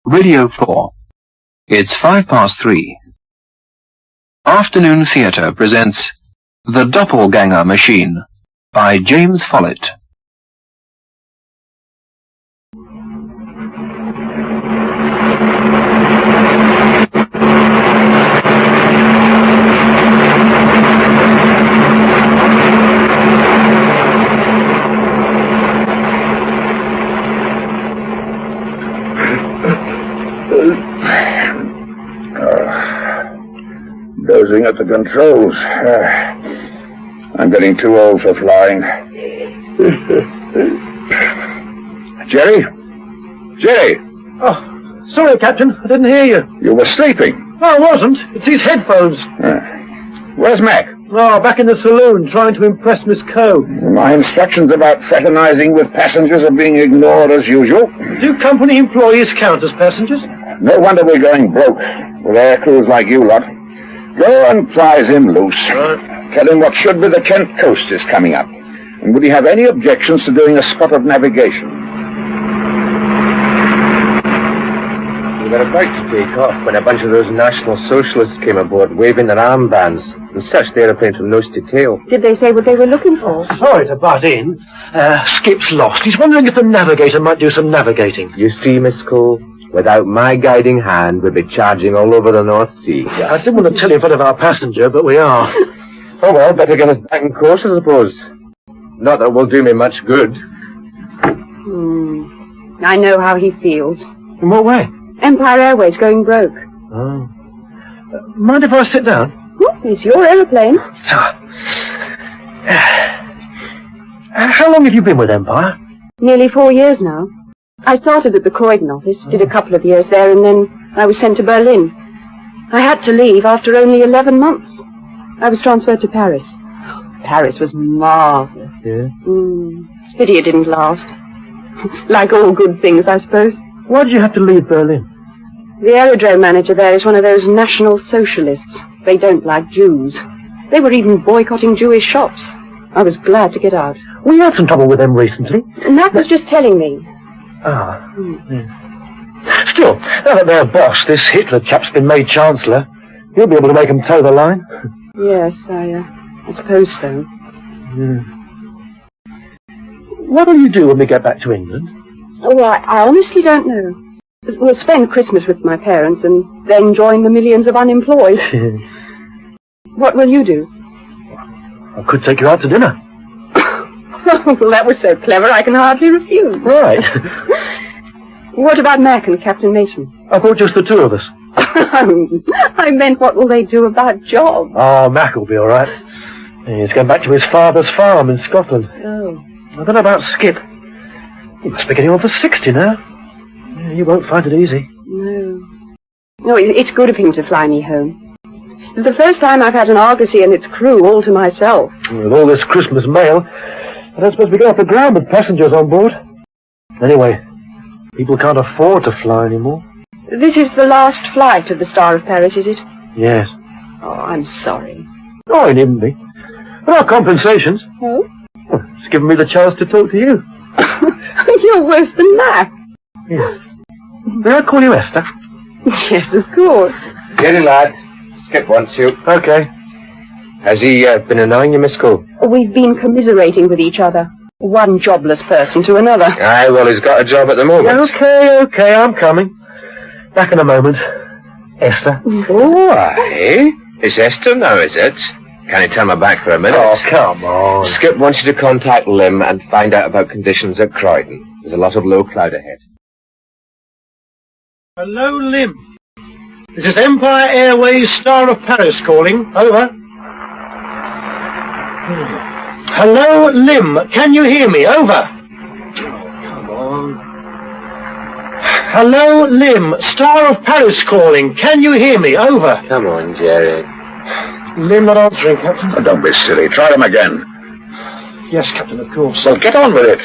Radio 4. It's 3:05. Afternoon Theatre presents The Doppelganger Machine by James Follett. Dozing at the controls. I'm getting too old for flying. Jerry? Jerry! Oh, sorry, Captain. I didn't hear you. You were sleeping. No, I wasn't. It's these headphones. Where's Mac? Oh, back in the saloon, trying to impress Miss Coe. My instructions about fraternizing with passengers are being ignored as usual. Do company employees count as passengers? No wonder we're going broke with air crews like you lot. Go and prize him loose. Right. Tell him what should be the Kent coast is coming up. And would he have any objections to doing a spot of navigation? We were about to take off when a bunch of those National Socialists came aboard waving their armbands and searched the aeroplane from nose to tail. Did they say what they were looking for? Sorry to butt in. Skip's lost. He's wondering if the navigator might do some navigating. You see, Miss Cole, without my guiding hand, we'd be charging all over the North Sea. Yeah, I didn't want to tell you in front of our passenger, but we are. Oh, well, better get us back in course, I suppose. Not that it will do me much good. I know how he feels. In what way? Empire Airways going broke. Oh. Mind if I sit down? It's your aeroplane. How long have you been with Empire? Nearly 4 years now. I started at the Croydon office, did a couple of years there, and then I was sent to Berlin. I had to leave after only 11 months. I was transferred to Paris. Paris was marvellous. Yeah? Pity it didn't last. Like all good things, I suppose. Why did you have to leave Berlin? The aerodrome manager there is one of those National Socialists. They don't like Jews. They were even boycotting Jewish shops. I was glad to get out. We had some trouble with them recently. Matt was just telling me. Ah. Yeah. Still, now that their boss, this Hitler chap's been made Chancellor, he'll be able to make them toe the line. Yes, I suppose so. What will you do when we get back to England? Oh, I honestly don't know. We'll spend Christmas with my parents and then join the millions of unemployed. What will you do? I could take you out to dinner. Well, that was so clever I can hardly refuse. Right. What about Mac and Captain Mason? I thought just the two of us. I meant what will they do about jobs? Oh, Mac will be all right. He's going back to his father's farm in Scotland. Oh. I don't know about Skip. He must be getting on for 60 now. You won't find it easy. No, it's good of him to fly me home. It's the first time I've had an Argosy and its crew all to myself. With all this Christmas mail, I don't suppose we go off the ground with passengers on board. Anyway, people can't afford to fly anymore. This is the last flight of the Star of Paris, is it? Yes. Oh, I'm sorry. Oh, it needn't be. There are compensations. Oh? Well, it's given me the chance to talk to you. You're worse than Mac. Yes. May I call you Esther? Yes, of course. Get in, lad. Skip wants you. Okay. Has he been annoying you, Miss Cole? We've been commiserating with each other. One jobless person to another. Aye, well, he's got a job at the moment. Okay, I'm coming. Back in a moment. Esther. Oh, aye. It's Esther now, is it? Can you turn my back for a minute? Oh, come on. Skip wants you to contact Lim and find out about conditions at Croydon. There's a lot of low cloud ahead. Hello, Lim. This is Empire Airways Star of Paris calling. Over. Hello, Lim. Can you hear me? Over. Come on. Hello, Lim. Star of Paris calling. Can you hear me? Over. Come on, Jerry. Lim not answering, Captain. Oh, don't be silly. Try them again. Yes, Captain, of course. Well, get on with it.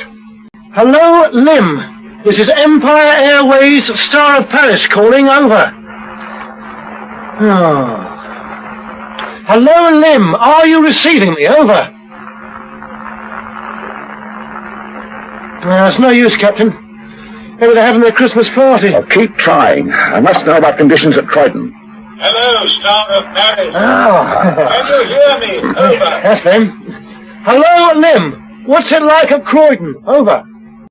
Hello, Lim. This is Empire Airways Star of Paris calling. Over. Oh. Hello, Lim. Are you receiving me? Over. It's no use, Captain. Maybe they're having their Christmas party. Well, keep trying. I must know about conditions at Croydon. Hello, Star of Paris. Oh. Can you hear me? Over. That's them. Hello, Lim. What's it like at Croydon? Over.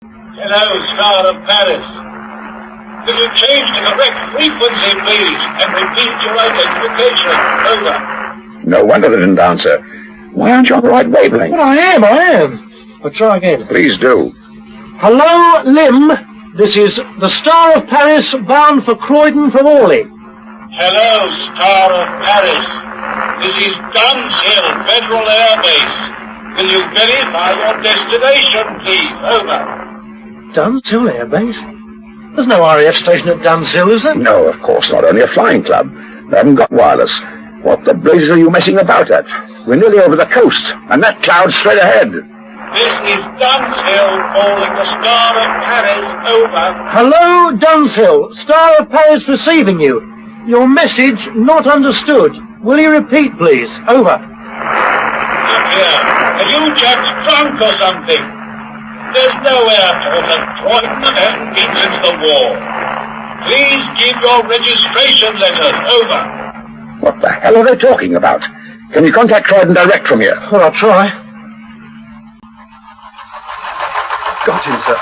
Hello, Star of Paris. Will you change the correct frequency, please, and repeat your identification? Over. No wonder they didn't answer. Why aren't you on the right wavelength? Well, I am. I'll try again. Please do. Hello, Lim. This is the Star of Paris bound for Croydon from Orly. Hello, Star of Paris. This is Guns Hill Federal Air Base. Will you verify your destination, please? Over. Duns Hill Air Base? There's no RAF station at Duns Hill, is there? No, of course not. Only a flying club. They haven't got wireless. What the blazes are you messing about at? We're nearly over the coast, and that cloud's straight ahead. This is Guns Hill calling the Star of Paris. Over. Hello, Duns Hill. Star of Paris receiving you. Your message not understood. Will you repeat, please? Over. Look here. Are you chaps drunk or something? There's no airport at Croydon that hasn't been since the war. Please give your registration letters. Over. What the hell are they talking about? Can you contact Croydon direct from here? Well, I'll try. Got him, sir.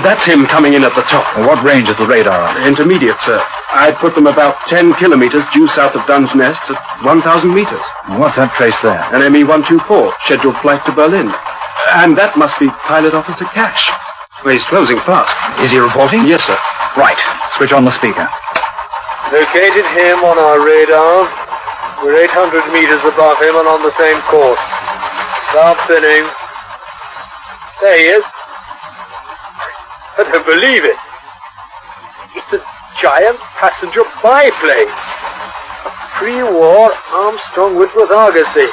That's him coming in at the top. What range is the radar on? Intermediate, sir. I'd put them about 10 kilometers due south of Duns Nest at 1,000 meters. What's that trace there? An ME-124, scheduled flight to Berlin. And that must be Pilot Officer Cash. Well, he's closing fast. Is he reporting? Yes, sir. Right. Switch on the speaker. Located him on our radar. We're 800 meters above him and on the same course. Start spinning. There he is. I don't believe it. It's a giant passenger biplane. A pre-war Armstrong-Whitworth Argosy.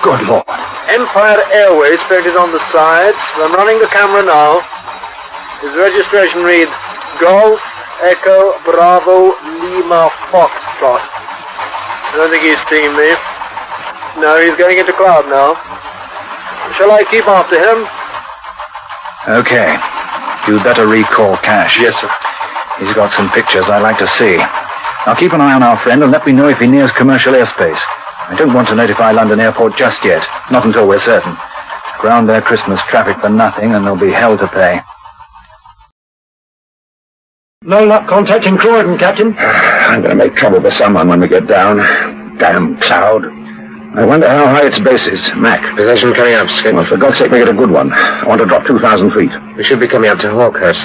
Good Lord. Empire Airways painted on the sides. I'm running the camera now. His registration reads Golf Echo Bravo Lima Foxtrot. I don't think he's seen me. No, he's getting into cloud now. Shall I keep after him? Okay. You'd better recall Cash. Yes, sir. He's got some pictures I'd like to see. Now keep an eye on our friend and let me know if he nears commercial airspace. I don't want to notify London Airport just yet. Not until we're certain. Ground their Christmas traffic for nothing and there'll be hell to pay. No luck contacting Croydon, Captain. I'm going to make trouble for someone when we get down. Damn cloud. I wonder how high its base is. Mac. Position coming up, Skip. Well, for God's sake, make it a good one. I want to drop 2,000 feet. We should be coming up to Hawkhurst.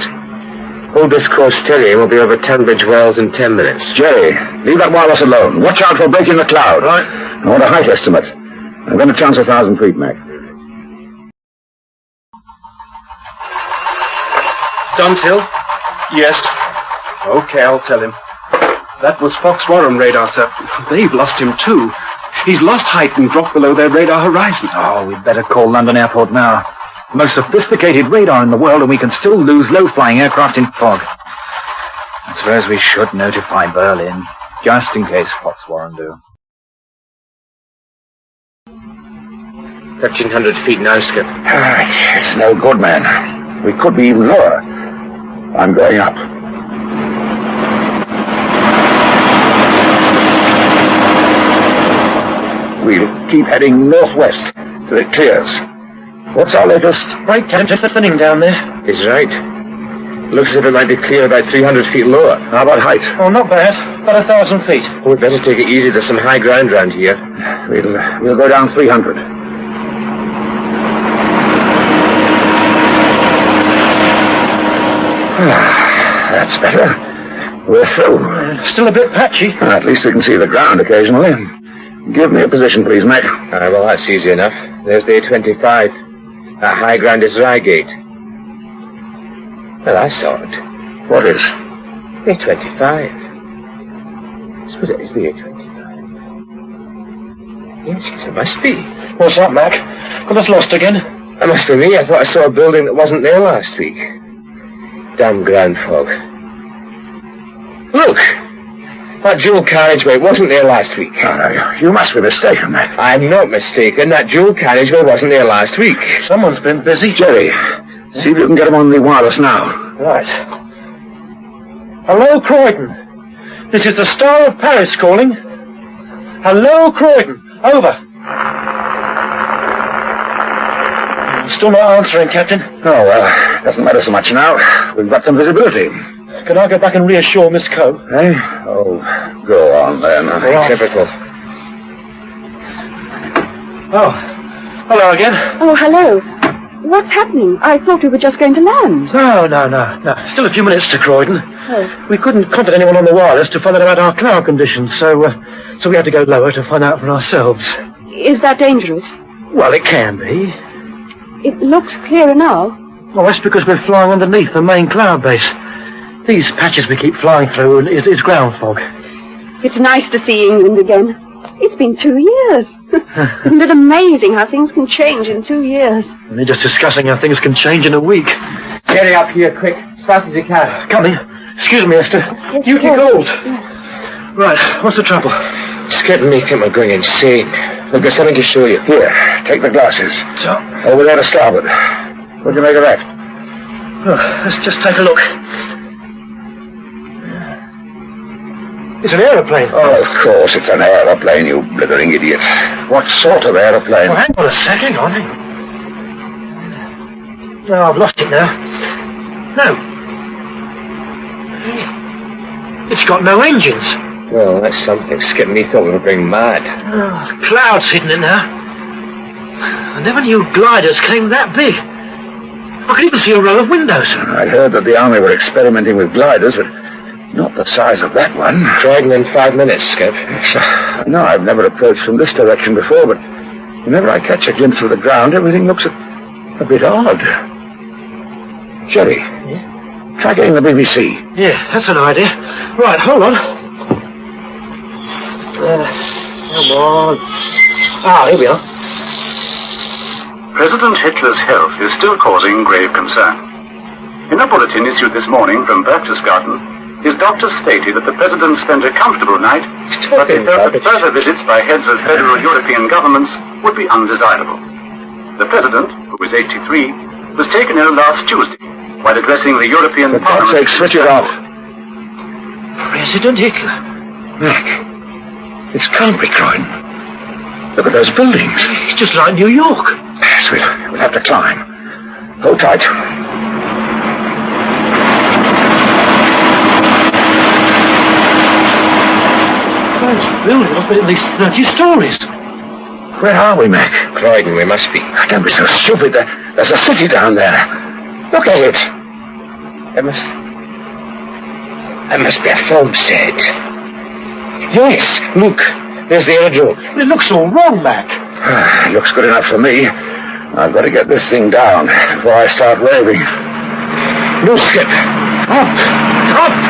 Hold this course steady and we'll be over Tunbridge Wells in 10 minutes. Jerry, leave that wireless alone. Watch out for breaking the cloud. Right. I want a height estimate. I'm going to chance 1,000 feet, Mac. Duns Hill? Yes. Okay, I'll tell him. That was Fox Warren radar, sir. They've lost him, too. He's lost height and dropped below their radar horizon. Oh, we'd better call London Airport now. The most sophisticated radar in the world, and we can still lose low-flying aircraft in fog. I suppose we should notify Berlin, just in case Fox Warren do. 1,300 feet now, Skip. It's no good, man. We could be even lower. I'm going up. We'll keep heading northwest till it clears. What's our latest? Right, Captain, just thinning down there. He's right. Looks as if it might be clear about 300 feet lower. How about height? Oh, not bad. About 1,000 feet. We'd better take it easy. There's some high ground round here. We'll go down 300. That's better. We're through. Still a bit patchy. At least we can see the ground occasionally. Give me a position, please, Mac. Well, that's easy enough. There's the A25. That high ground is Reigate. Well, I saw it. What is? The A25. I suppose it is the A25. Yes, it must be. What's that, Mac? Got us lost again? That must be me. I thought I saw a building that wasn't there last week. Damn ground fog. Look! That dual carriageway wasn't there last week. Oh, you must be mistaken, Mac. I'm not mistaken. That dual carriageway wasn't there last week. Someone's been busy. Jerry, see if you can get him on the wireless now. Right. Hello, Croydon. This is the Star of Paris calling. Hello, Croydon. Over. Still not answering, Captain. Oh, well, doesn't matter so much now. We've got some visibility. Can I go back and reassure Miss Coe? Eh? Oh, go on then. Typical. Oh, hello again. Oh, hello. What's happening? I thought we were just going to land. No. Still a few minutes to Croydon. Oh. We couldn't contact anyone on the wireless to find out about our cloud conditions, so we had to go lower to find out for ourselves. Is that dangerous? Well, it can be. It looks clearer now. Well, that's because we're flying underneath the main cloud base. These patches we keep flying through is ground fog. It's nice to see England again. It's been 2 years. Isn't it amazing how things can change in 2 years? We're just discussing how things can change in a week. Get it up here, quick. As fast as you can. Coming. Excuse me, Esther. Yes, Duty of course. calls. Right, what's the trouble? Skip and me think we're going insane. We've got something to show you. Here, take the glasses. So, Over there to starboard. What do you make of that? let's just take a look. It's an aeroplane. Oh, of course, it's an aeroplane, you blithering idiot. What sort of aeroplane? Well, hang on a second, hang on. No, I've lost it now. No. It's got no engines. Well, that's something. Skip and me thought we were going mad. Oh, clouds hitting it now. I never knew gliders came that big. I could even see a row of windows. I'd heard that the army were experimenting with gliders, but not the size of that one. Croydon in 5 minutes, Skip. No, I've never approached from this direction before, but whenever I catch a glimpse of the ground, everything looks a bit odd. Jerry, try getting the BBC. Yeah, that's an idea. Right, hold on. Come on. Ah, here we are. President Hitler's health is still causing grave concern. In a bulletin issued this morning from Berchtesgaden, his doctors stated that the president spent a comfortable night, but they felt that further visits by heads of federal European governments would be undesirable. The president, who is 83, was taken ill last Tuesday while addressing the European For God's sake, switch it off. President Hitler. Mac, this can't be Croydon. Look at those buildings. It's just like New York. Yes, we'll have to climb. Hold tight. Those buildings must be at least 30 stories. Where are we, Mac? Croydon, we must be. Don't be so stupid. There's a city down there. Look at it. That must be a film set. Yes, look. There's the aerodrome. It looks all wrong, Mac. Looks good enough for me. I've got to get this thing down before I start raving. No, Skip. Up!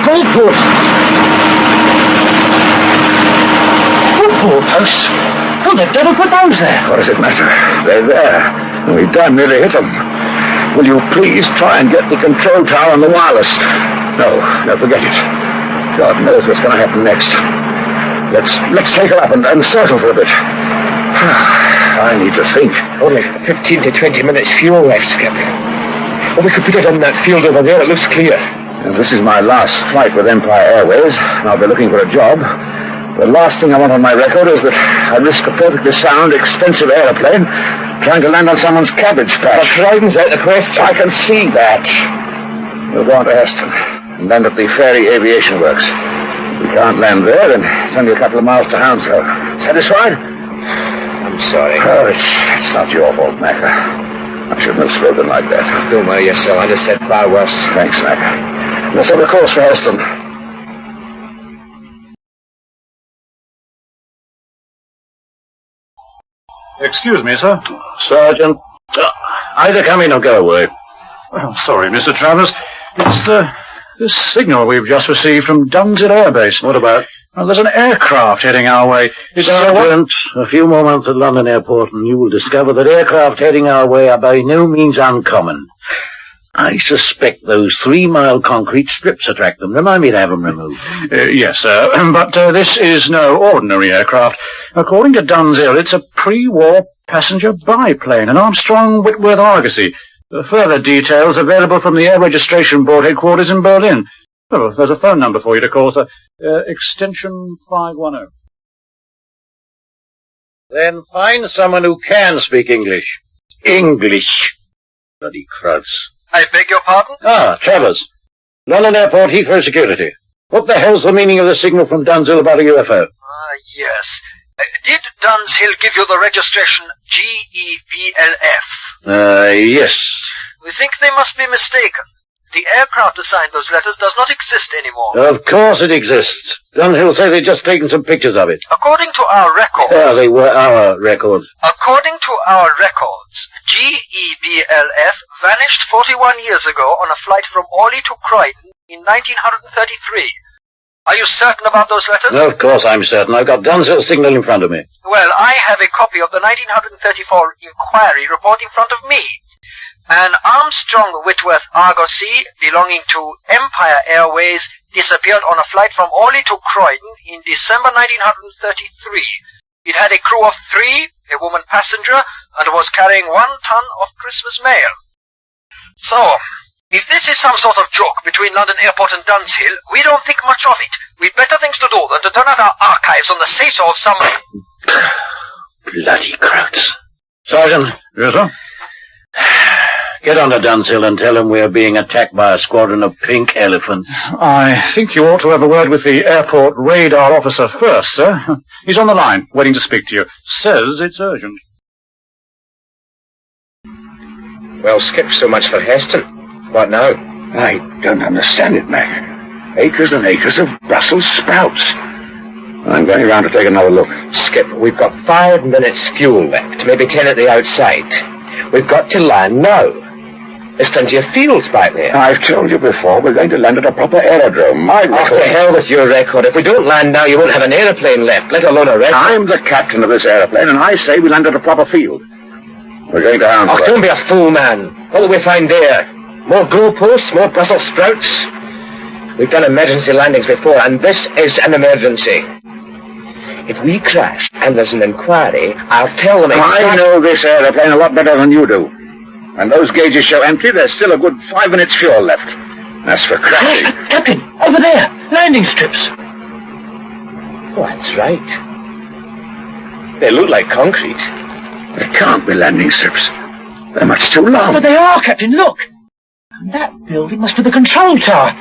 Goalposts! Goalposts? Who the devil put those there? What does it matter? They're there. And we damn nearly hit them. Will you please try and get the control tower on the wireless? No, forget it. God knows what's going to happen next. Let's take her up and settle for a bit. I need to think. Only 15 to 20 minutes fuel left, Skip. Well, we could put it on that field over there. It looks clear. As this is my last flight with Empire Airways, and I'll be looking for a job. The last thing I want on my record is that I risk a perfectly sound, expensive aeroplane trying to land on someone's cabbage patch. But Croydon's out of the question. I can see that. We'll go on to Heston and land at the Ferry Aviation Works. If we can't land there, then it's only a couple of miles to Hounslow. Satisfied? I'm sorry. Oh, it's not your fault, Mac. I shouldn't have spoken like that. Don't worry yourself. I'd have said far worse. Thanks, Mac. Let's have a course for Heston. Excuse me, sir. Sergeant, either come in or go away. Oh, sorry, Mr. Travers. It's this signal we've just received from Dunset Air Base. What about? Well, there's an aircraft heading our way. Sergeant, a few moments at London Airport and you will discover that aircraft heading our way are by no means uncommon. I suspect those 3-mile concrete strips attract them. Remind me to have them removed. Yes, sir. But this is no ordinary aircraft. According to Dunset, it's a pre-war passenger biplane, an Armstrong Whitworth Argosy. Further details available from the Air Registration Board headquarters in Berlin. Oh, there's a phone number for you to call, sir. Extension 510. Then find someone who can speak English. English. Bloody crowds. I beg your pardon? Ah, Travers. London Airport, Heathrow Security. What the hell's the meaning of the signal from Dunhill about a UFO? Yes. Did Dunhill give you the registration GEVLF? Yes. We think they must be mistaken. The aircraft assigned those letters does not exist anymore. Of course it exists. Dunhill say they'd just taken some pictures of it. According to our records... They were our records. According to our records, GEVLF vanished 41 years ago on a flight from Orly to Croydon in 1933. Are you certain about those letters? Of course I'm certain. I've got Dunhill's signal in front of me. Well, I have a copy of the 1934 inquiry report in front of me. An Armstrong Whitworth Argosy belonging to Empire Airways disappeared on a flight from Orly to Croydon in December 1933. It had a crew of 3, a woman passenger, and was carrying 1 ton of Christmas mail. So, if this is some sort of joke between London Airport and Dunhill, we don't think much of it. We've better things to do than to turn out our archives on the say-so of some... Bloody crowds. Sergeant. Yes, sir? Get on to Dunhill and tell him we're being attacked by a squadron of pink elephants. I think you ought to have a word with the airport radar officer first, sir. He's on the line, waiting to speak to you. Says it's urgent. Well, Skip, so much for Heston. What now? I don't understand it, Mac. Acres and acres of Brussels sprouts. I'm going around to take another look. Skip, we've got 5 minutes fuel left, maybe 10 at the outside. We've got to land now. There's plenty of fields back there. I've told you before, we're going to land at a proper aerodrome. My record... To hell with your record. If we don't land now, you won't have an aeroplane left, let alone a record. I'm the captain of this aeroplane, and I say we land at a proper field. We're going to answer. Oh, don't be a fool, man. What will we find there? More goalposts, more Brussels sprouts? We've done emergency landings before, and this is an emergency. If we crash and there's an inquiry, I'll tell them exactly... I know this aeroplane a lot better than you do. And those gauges show empty. There's still a good 5 minutes fuel left. As for crashing... Captain, over there! Landing strips! Oh, that's right. They look like concrete. They can't be landing strips. They're much too long. But they are, Captain, look! And that building must be the control tower.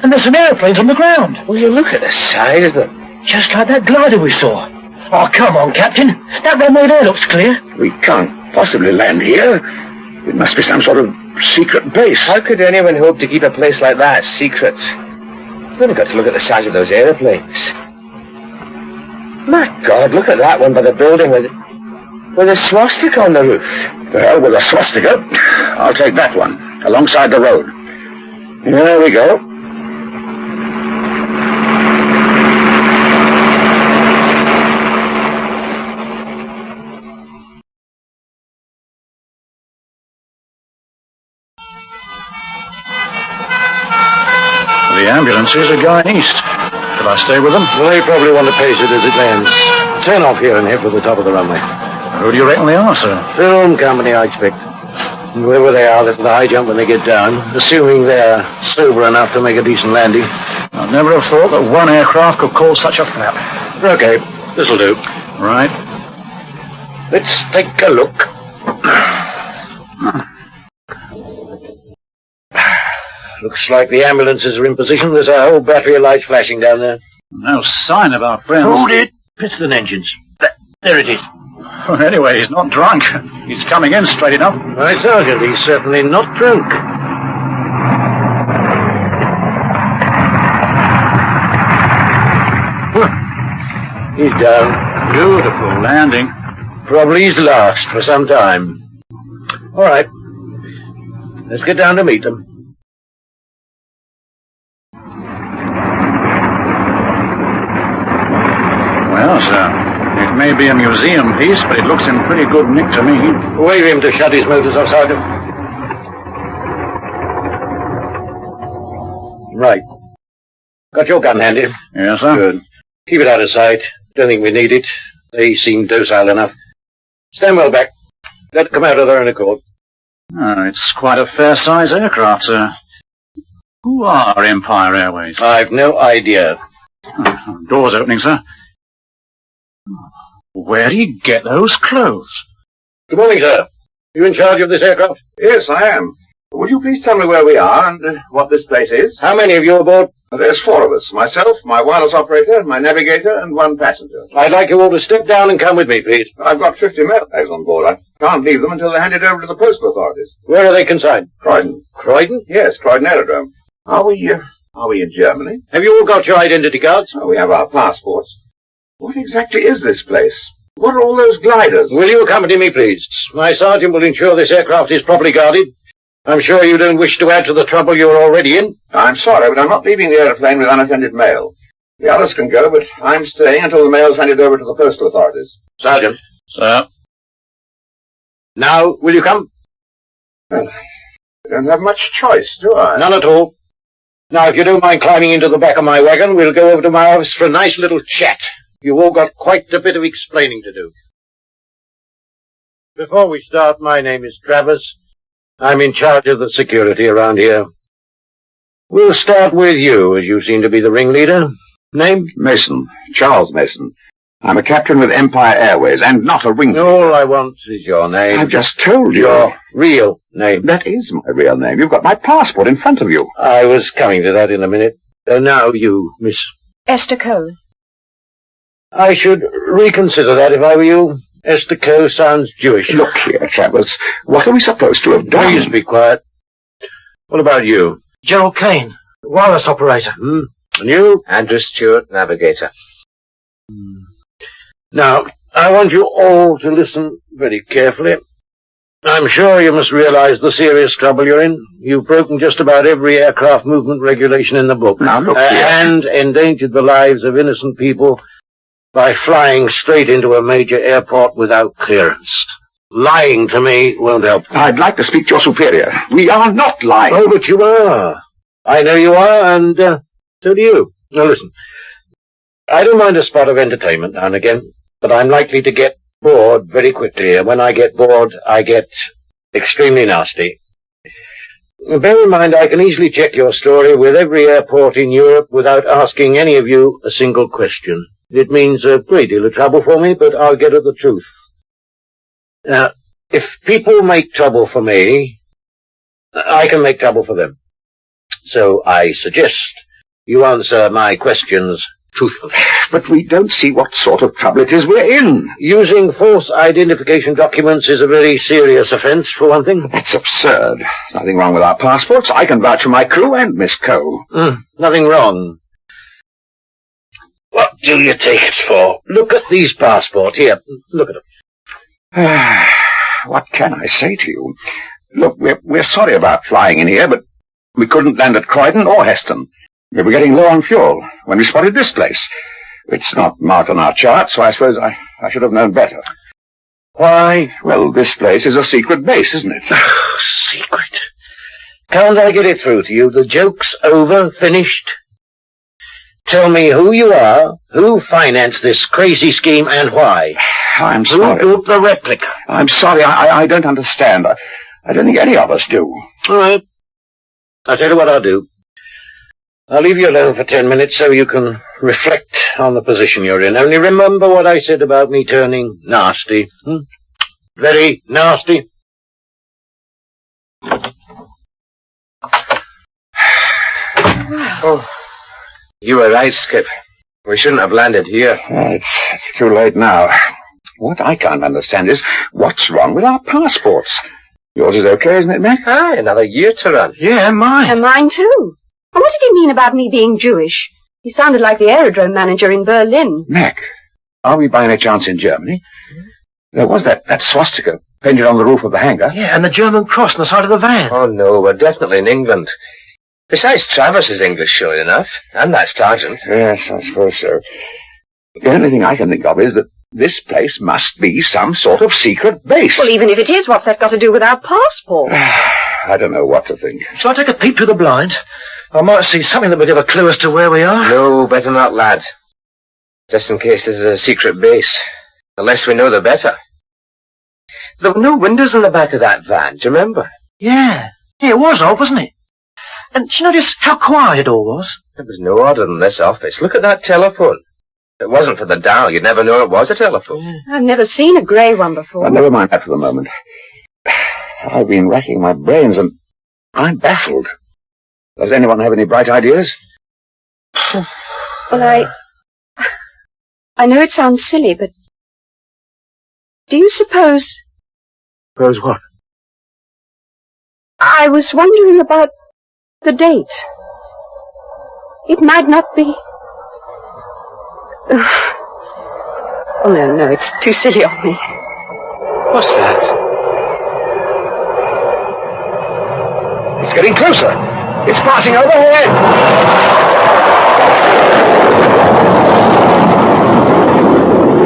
And there's some aeroplanes on the ground. Will you look at the size of them? Just like that glider we saw. Oh, come on, Captain. That runway there looks clear. We can't possibly land here. It must be some sort of secret base. How could anyone hope to keep a place like that secret? You've only got to look at the size of those aeroplanes. My God, look at that one by the building with a swastika on the roof. The hell with a swastika. I'll take that one, alongside the road. Here we go. The ambulances are going east. Shall I stay with them? Well, they probably want to pace it as it lands. Turn off here and head for the top of the runway. Who do you reckon they are, sir? Film company, I expect. And whoever they are, let the high jump when they get down, assuming they're sober enough to make a decent landing. I'd never have thought that one aircraft could cause such a flap. Okay, this'll do. Right. Let's take a look. Looks like the ambulances are in position. There's a whole battery of lights flashing down there. No sign of our friends. Hold it! Piston engines. There it is. Well, anyway, he's not drunk. He's coming in straight enough. My Sergeant, he's certainly not drunk. He's down. Beautiful landing. Probably his last for some time. All right. Let's get down to meet them. Well, sir, it may be a museum piece, but it looks in pretty good nick to me. Wave him to shut his motors off, Sergeant. Right. Got your gun handy? Yes, sir. Good. Keep it out of sight. Don't think we need it. They seem docile enough. Stand well back. Let it come out of their own accord. Oh, it's quite a fair-sized aircraft, sir. Who are Empire Airways? I've no idea. Oh, door's opening, sir. Where do you get those clothes? Good morning, sir. You in charge of this aircraft? Yes, I am. Would you please tell me where we are and what this place is? How many of you aboard? There's 4 of us. Myself, my wireless operator, my navigator, and 1 passenger. I'd like you all to step down and come with me, please. I've got 50 mail bags on board. I can't leave them until they're handed over to the postal authorities. Where are they consigned? Croydon. Croydon? Yes, Croydon aerodrome. Are we in Germany? Have you all got your identity cards? Oh, we have our passports. What exactly is this place? What are all those gliders? Will you accompany me, please? My sergeant will ensure this aircraft is properly guarded. I'm sure you don't wish to add to the trouble you're already in. I'm sorry, but I'm not leaving the aeroplane with unattended mail. The others can go, but I'm staying until the mail's handed over to the postal authorities. Sergeant. Sir. Now, will you come? Well, I don't have much choice, do I? None at all. Now, if you don't mind climbing into the back of my wagon, we'll go over to my office for a nice little chat. You've all got quite a bit of explaining to do. Before we start, my name is Travers. I'm in charge of the security around here. We'll start with you, as you seem to be the ringleader. Name? Mason. Charles Mason. I'm a captain with Empire Airways, and not a ringleader. All I want is your name. I've just told you. Your real name. That is my real name. You've got my passport in front of you. I was coming to that in a minute. Now you, Miss... Esther Cole. I should reconsider that if I were you. Esther Coe sounds Jewish. Look here, Travers. What are we supposed to have done? Please be quiet. What about you? Gerald Kane, wireless operator. And you? Andrew Stewart, navigator. Now, I want you all to listen very carefully. I'm sure you must realize the serious trouble you're in. You've broken just about every aircraft movement regulation in the book. Now, look here. And endangered the lives of innocent people by flying straight into a major airport without clearance. Lying to me won't help. I'd like to speak to your superior. We are not lying. Oh, but you are. I know you are, and so do you. Now listen, I don't mind a spot of entertainment now and again, but I'm likely to get bored very quickly, and when I get bored, I get extremely nasty. Bear in mind, I can easily check your story with every airport in Europe without asking any of you a single question. It means a great deal of trouble for me, but I'll get at the truth. If people make trouble for me, I can make trouble for them. So I suggest you answer my questions truthfully. But we don't see what sort of trouble it is we're in. Using false identification documents is a very serious offence, for one thing. That's absurd. There's nothing wrong with our passports. I can vouch for my crew and Miss Coe. Nothing wrong. What do you take us for? Look at these passports. Here, look at them. What can I say to you? Look, we're sorry about flying in here, but we couldn't land at Croydon or Heston. We were getting low on fuel when we spotted this place. It's not marked on our chart, so I suppose I should have known better. Why? Well, this place is a secret base, isn't it? Oh, secret. Can't I get it through to you? The joke's over, finished. Tell me who you are, who financed this crazy scheme, and why. I'm sorry. Who built the replica? I'm sorry, I don't understand. I don't think any of us do. All right. I'll tell you what I'll do. I'll leave you alone for 10 minutes so you can reflect on the position you're in. Only remember what I said about me turning nasty. Very nasty. Oh, you were right, Skip. We shouldn't have landed here. It's too late now. What I can't understand is what's wrong with our passports. Yours is okay, isn't it, Mac? Aye, another year to run. Yeah, mine. And mine too. And what did he mean about me being Jewish? He sounded like the aerodrome manager in Berlin. Mac, are we by any chance in Germany? There was that swastika painted on the roof of the hangar. Yeah, and the German cross on the side of the van. Oh, no, we're definitely in England. Besides, Travers is English, sure enough. And that sergeant. Yes, I suppose so. The only thing I can think of is that this place must be some sort of secret base. Well, even if it is, what's that got to do with our passport? I don't know what to think. Shall I take a peep through the blinds? I might see something that will give a clue as to where we are. No, better not, lad. Just in case this is a secret base. The less we know, the better. There were no windows in the back of that van, do you remember? Yeah, it was odd, wasn't it? And do you notice how quiet it all was? There was no order in this office. Look at that telephone. If it wasn't for the dial, you'd never know it was a telephone. I've never seen a grey one before. Well, never mind that for the moment. I've been racking my brains and I'm baffled. Does anyone have any bright ideas? Well, I know it sounds silly, but do you suppose... Suppose what? I was wondering about the date. It might not be... Oh, no, it's too silly of me. What's that? It's getting closer. It's passing overhead.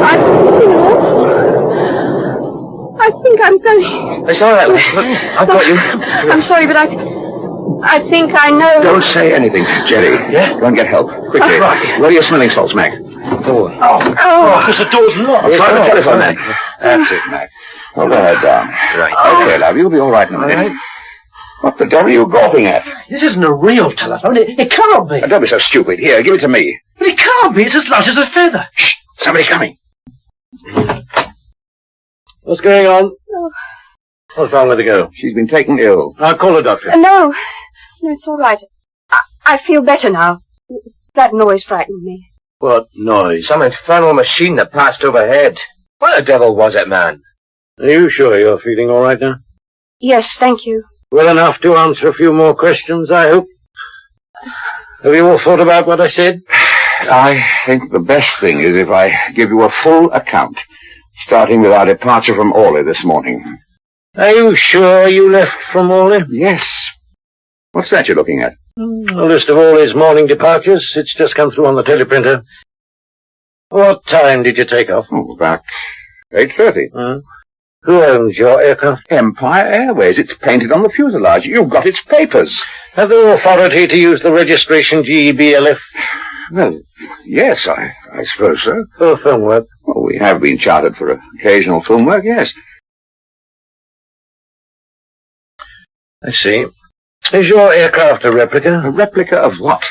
I'm feeling awful. I think I'm going... It's all right, Liz. Look, I've got you. I'm sorry, but I think I know... Don't say anything, Jerry. Yeah? Go and get help. Quickly. Right. Where are your smelling salts, Mac? Oh, because the door's locked. Try the telephone, then. That's it, Mac. Hold her head down. Right. Okay, love, you'll be all right in a minute. All right. What the devil are you gawping at? This isn't a real telephone. It can't be. Now, don't be so stupid. Here, give it to me. But it can't be. It's as light as a feather. Shh! Somebody coming. What's going on? Oh. What's wrong with the girl? She's been taken ill. I'll call a doctor. No, it's all right. I feel better now. That noise frightened me. What noise? Some infernal machine that passed overhead. What the devil was it, man? Are you sure you're feeling all right now? Yes, thank you. Well enough to answer a few more questions, I hope. Have you all thought about what I said? I think the best thing is if I give you a full account, starting with our departure from Orley this morning. Are you sure you left from Orley? Yes. What's that you're looking at? A list of all his morning departures. It's just come through on the teleprinter. What time did you take off? Oh, about 8:30. Who owns your aircraft? Empire Airways. It's painted on the fuselage. You've got its papers. Have the authority to use the registration GEBLF? Well, yes, I suppose so. For film work? Well, we have been chartered for occasional film work, yes. I see. Is your aircraft a replica? A replica of what?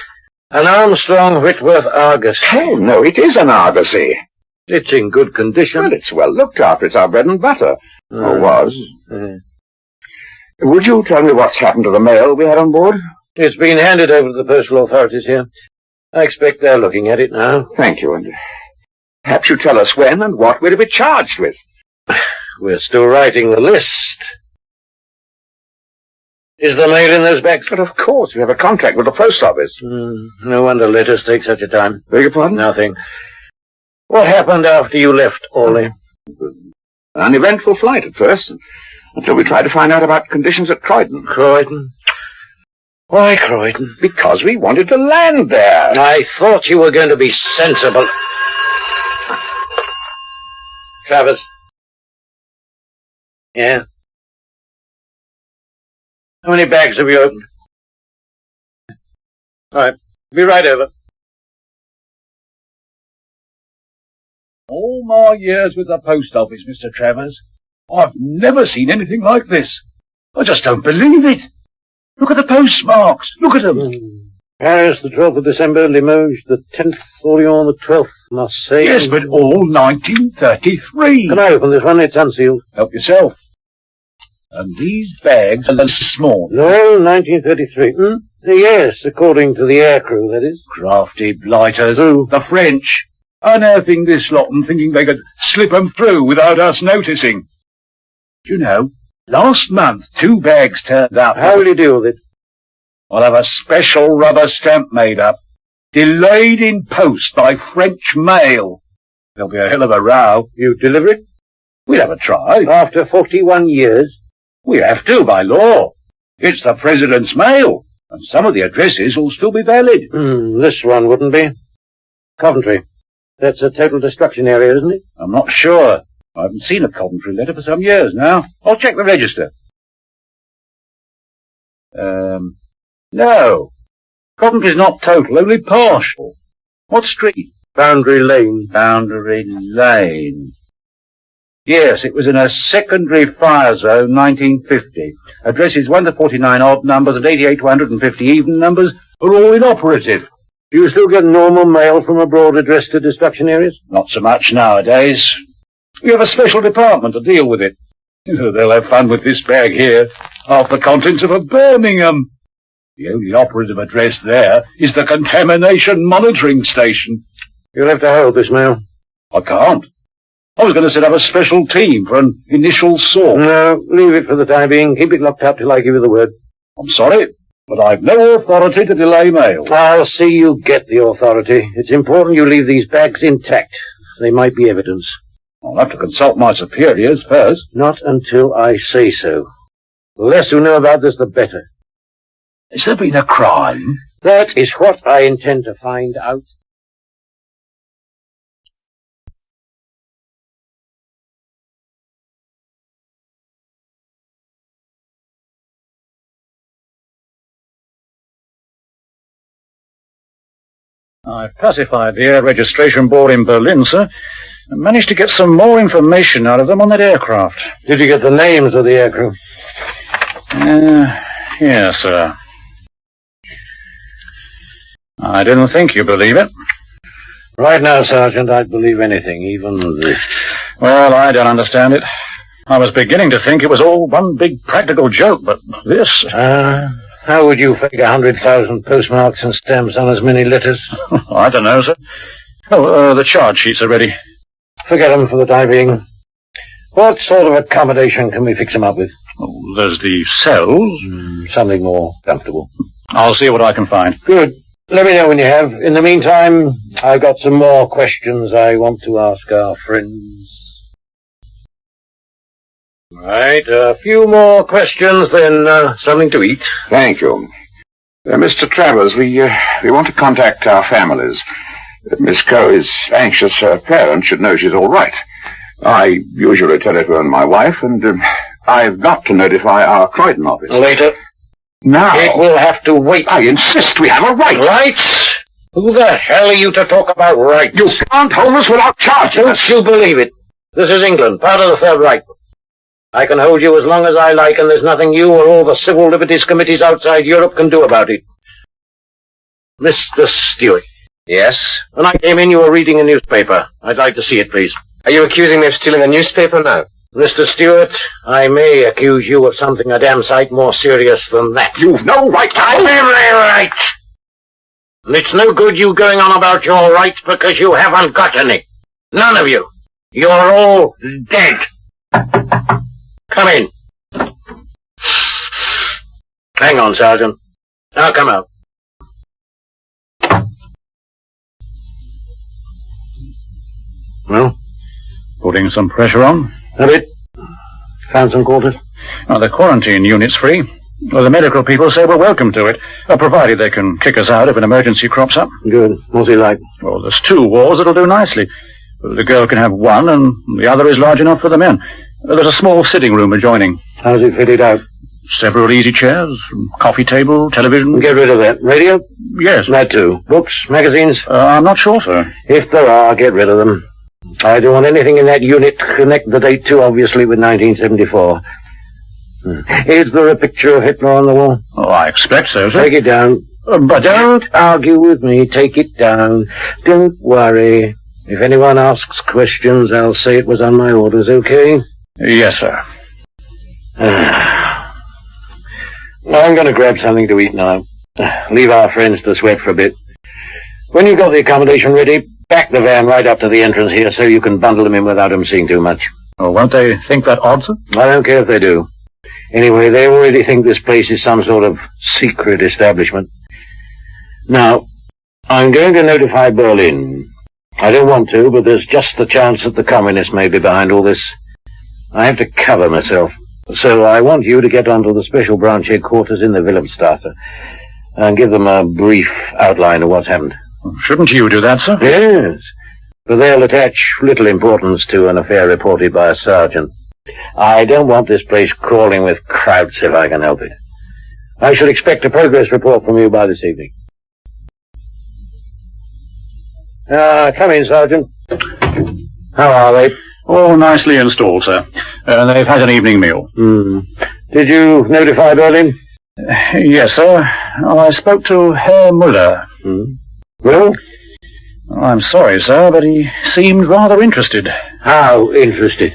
An Armstrong Whitworth Argus. Oh, no, it is an Argosy. It's in good condition. Well, it's well looked after. It's our bread and butter. Or was. Would you tell me what's happened to the mail we had on board? It's been handed over to the postal authorities here. I expect they're looking at it now. Thank you, and perhaps you tell us when and what we're to be charged with. We're still writing the list. Is the mail in those bags? But of course, we have a contract with the post office. No wonder letters take such a time. Beg your pardon? Nothing. What happened after you left Orley? It was an uneventful flight at first, until we tried to find out about conditions at Croydon. Croydon? Why Croydon? Because we wanted to land there. I thought you were going to be sensible. Travers. Yeah? How many bags have you opened? All right. Be right over. All my years with the post office, Mr. Travers, I've never seen anything like this. I just don't believe it. Look at the postmarks. Look at them. Paris, the 12th of December. Limoges, the 10th. Orléans, the 12th. Marseille. Yes, but all 1933. Can I open this one? It's unsealed. Help yourself. And these bags are small. No, 1933. Yes, according to the aircrew, that is. Crafty blighters. Who? The French. Unearthing this lot and thinking they could slip 'em through without us noticing. Do you know, last month 2 bags turned up. How will you deal with it? I'll have a special rubber stamp made up. Delayed in post by French mail. There'll be a hell of a row. You deliver it? We'll have a try. After 41 years? We have to, by law. It's the President's mail, and some of the addresses will still be valid. This one wouldn't be. Coventry. That's a total destruction area, isn't it? I'm not sure. I haven't seen a Coventry letter for some years now. I'll check the register. No. Coventry's not total, only partial. What street? Boundary Lane. Boundary Lane. Yes, it was in a secondary fire zone, 1950. Addresses 1 to 49 odd numbers and 88 to 150 even numbers are all inoperative. Do you still get normal mail from abroad addressed to destruction areas? Not so much nowadays. We have a special department to deal with it. They'll have fun with this bag here. Half the contents of a Birmingham. The only operative address there is the Contamination Monitoring Station. You'll have to hold this mail. I can't. I was going to set up a special team for an initial sort. No, leave it for the time being. Keep it locked up till I give you the word. I'm sorry, but I've no authority to delay mail. I'll see you get the authority. It's important you leave these bags intact. They might be evidence. I'll have to consult my superiors first. Not until I say so. The less who know about this, the better. Has there been a crime? That is what I intend to find out. I pacified the Air Registration Board in Berlin, sir, and managed to get some more information out of them on that aircraft. Did you get the names of the aircrew? Yes, sir. I didn't think you'd believe it. Right now, Sergeant, I'd believe anything, even this. Well, I don't understand it. I was beginning to think it was all one big practical joke, but this... How would you fake 100,000 postmarks and stamps on as many letters? I don't know, sir. Oh, the charge sheets are ready. Forget them for the time being. What sort of accommodation can we fix them up with? Oh, there's the cells. Something more comfortable. I'll see what I can find. Good. Let me know when you have. In the meantime, I've got some more questions I want to ask our friends. Right, a few more questions, then something to eat. Thank you. Mr. Travers, we want to contact our families. Miss Coe is anxious her parents should know she's all right. I usually telephone my wife, and I've got to notify our Croydon office. Later. Now. It will have to wait. I insist we have a right. Rights? Who the hell are you to talk about rights? You can't hold us without charging us. Don't you believe it? This is England, part of the Third Reich. I can hold you as long as I like, and there's nothing you or all the civil liberties committees outside Europe can do about it. Mr. Stewart. Yes? When I came in, you were reading a newspaper. I'd like to see it, please. Are you accusing me of stealing a newspaper now? Mr. Stewart, I may accuse you of something a damn sight more serious than that. You've no right to... Every right! And it's no good you going on about your rights because you haven't got any. None of you. You're all dead. Come in. Hang on, Sergeant. Now come out. Well? Putting some pressure on? A bit. Found some quarters? Now, the quarantine unit's free. Well, the medical people say we're welcome to it, provided they can kick us out if an emergency crops up. Good. What's he like? Well, there's 2 wards that'll do nicely. The girl can have one, and the other is large enough for the men. There's a small sitting room adjoining. How's it fitted out? Several easy chairs, coffee table, television. Get rid of that. Radio? Yes. That too. Books, magazines? I'm not sure, sir. If there are, get rid of them. I don't want anything in that unit to connect the date too obviously with 1974. Is there a picture of Hitler on the wall? Oh, I expect so, sir. Take it down. But don't argue with me. Take it down. Don't worry. If anyone asks questions, I'll say it was on my orders, okay? Yes, sir. Well, I'm going to grab something to eat now. Leave our friends to sweat for a bit. When you've got the accommodation ready, back the van right up to the entrance here so you can bundle them in without them seeing too much. Oh, won't they think that odd, sir? I don't care if they do. Anyway, they already think this place is some sort of secret establishment. Now, I'm going to notify Berlin. I don't want to, but there's just the chance that the communists may be behind all this. I have to cover myself. So I want you to get onto the special branch headquarters in the Wilhelmstrasse and give them a brief outline of what's happened. Shouldn't you do that, sir? Yes, but they'll attach little importance to an affair reported by a sergeant. I don't want this place crawling with Krauts if I can help it. I shall expect a progress report from you by this evening. Come in, Sergeant. How are they? All nicely installed, sir. They've had an evening meal. Did you notify Berlin? Yes, sir. I spoke to Herr Müller. Well? I'm sorry, sir, but he seemed rather interested. How interested?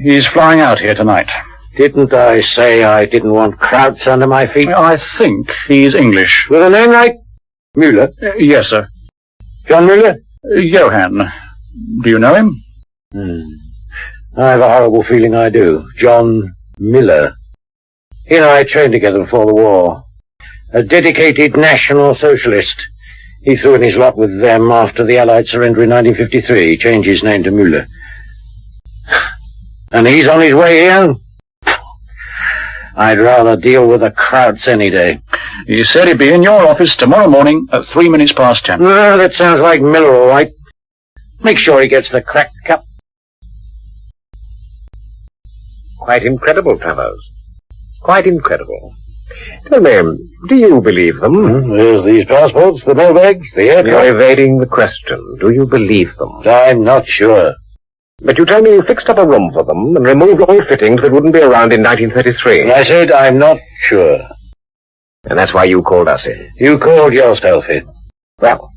He's flying out here tonight. Didn't I say I didn't want Krauts under my feet? I think he's English. With a name like Müller? Yes, sir. John Müller? Johann. Do you know him? I have a horrible feeling I do. John Miller. He and I trained together before the war. A dedicated National Socialist. He threw in his lot with them after the Allied surrender in 1953. He changed his name to Müller. And he's on his way here? I'd rather deal with the Krauts any day. He said he'd be in your office tomorrow morning at 10 minutes past. Well, that sounds like Miller, all right. Make sure he gets the cracked cup. Quite incredible, Travers. Quite incredible. Tell me, do you believe them? There's these passports, the mailbags, the aircraft. You're evading the question. Do you believe them? I'm not sure. But you tell me you fixed up a room for them and removed all fittings that wouldn't be around in 1933. I said I'm not sure. And that's why you called us in. You called yourself in. Well,